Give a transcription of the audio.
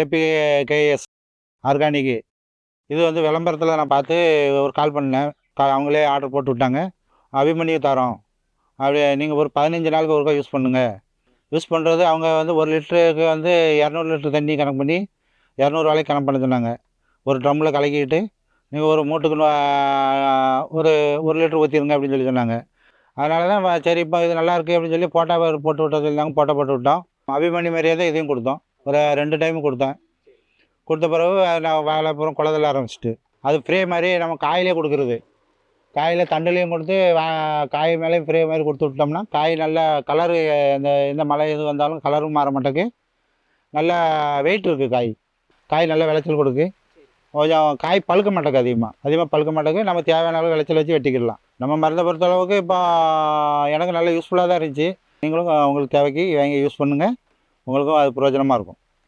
APKS organic. இது வந்து விளம்பரத்தில் நான் பார்த்து ஒரு கால் பண்ணேன். அவங்களே ஆர்டர் போட்டு விட்டாங்க. அபிமன்யு தரோம், அப்படி நீங்கள் ஒரு 15 நாளுக்கு ஒருக்கா யூஸ் பண்ணுங்கள். யூஸ் பண்ணுறது அவங்க வந்து 1 லிட்டருக்கு வந்து 200 லிட்டர் தண்ணி கணக்கு பண்ணி 200 கணக்கு பண்ண சொன்னாங்க. ஒரு ட்ரம்மில் கலக்கிட்டு நீங்கள் ஒரு மூட்டுக்கு ஒரு 1 லிட்டர் ஊற்றிருங்க அப்படின்னு சொன்னாங்க. அதனால தான் சரி இப்போ இது நல்லாயிருக்கு அப்படின்னு சொல்லி போட்டோ போட்டு விட்ட சொல்லியிருந்தாங்க. போட்டோ போட்டு விட்டோம். அபிமன்யு மாதிரியே தான் இதையும் கொடுத்தோம். ஒரு 2 டைமு கொடுத்தேன். கொடுத்த பிறகு நான் வாழை பூரா குலதள்ள ஆரம்பிச்சிட்டு, அது ஃப்ரே மாதிரி நம்ம காயிலே கொடுக்குறது. காயில் தண்டுலேயும் கொடுத்து காய் மேலேயும் ஃப்ரே மாதிரி கொடுத்து விட்டோம்னா காய் நல்லா கலரு, எந்த மழை எது வந்தாலும் கலரும் மாற மாட்டேக்கு. நல்லா வெயிட் இருக்குது காய். காய் நல்லா விளைச்சல் கொடுக்கு. கொஞ்சம் காய் பழுக்க மாட்டேக்கு. அதிகமாக பழுக்க மாட்டேக்கு. நம்ம தேவையான அளவு விளைச்சல் வச்சு வெட்டிக்கிடலாம். நம்ம மருந்தை பொறுத்தளவுக்கு இப்போ எனக்கு நல்ல யூஸ்ஃபுல்லாக தான் இருந்துச்சு. நீங்களும் உங்களுக்கு தேவைக்கு வாங்கி யூஸ் பண்ணுங்கள். உங்களுக்கும் அது பிரயோஜனமாக இருக்கும்.